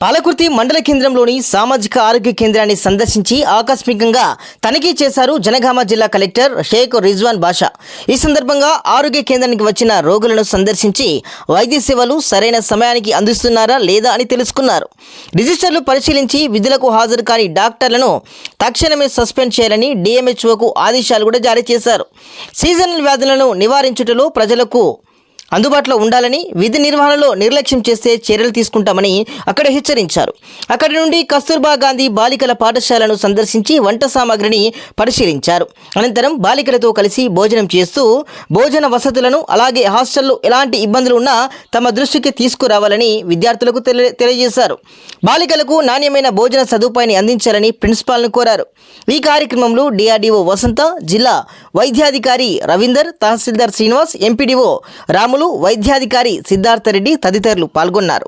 పాలకుర్తి మండల కేంద్రంలోని సామాజిక ఆరోగ్య కేంద్రాన్ని సందర్శించి ఆకస్మికంగా తనిఖీ చేశారు జనగామ జిల్లా కలెక్టర్ షేక్ రిజ్వాన్ బాషా. ఈ సందర్భంగా ఆరోగ్య కేంద్రానికి వచ్చిన రోగులను సందర్శించి వైద్య సేవలు సరైన సమయానికి అందిస్తున్నారా లేదా అని తెలుసుకున్నారు. రిజిస్టర్లు పరిశీలించి విధులకు హాజరు కాని డాక్టర్లను తక్షణమే సస్పెండ్ చేయాలని డిఎంహెచ్ఓకు ఆదేశాలు కూడా జారీ చేశారు. సీజనల్ వ్యాధులను నివారించుటలో ప్రజలకు అందుబాటులో ఉండాలని, విధి నిర్వహణలో నిర్లక్ష్యం చేస్తే చర్యలు తీసుకుంటామని అక్కడ హెచ్చరించారు. అక్కడి నుండి కస్తూర్బా గాంధీ బాలికల పాఠశాలను సందర్శించి వంట సామాగ్రిని పరిశీలించారు. అనంతరం బాలికలతో కలిసి భోజనం చేస్తూ భోజన వసతులను అలాగే హాస్టల్లో ఎలాంటి ఇబ్బందులు ఉన్నా తమ దృష్టికి తీసుకురావాలని విద్యార్థులకు తెలియజేశారు. బాలికలకు నాణ్యమైన భోజన సదుపాయాన్ని అందించాలని ప్రిన్సిపాల్ను కోరారు. ఈ కార్యక్రమంలో డిఆర్డీఓ వసంత, జిల్లా వైద్యాధికారి రవీందర్, తహసీల్దార్ శ్రీనివాస్, ఎంపీడీఓ రాములు, వైద్యాధికారి సిద్ధార్థ రెడ్డి తదితరులు పాల్గొన్నారు.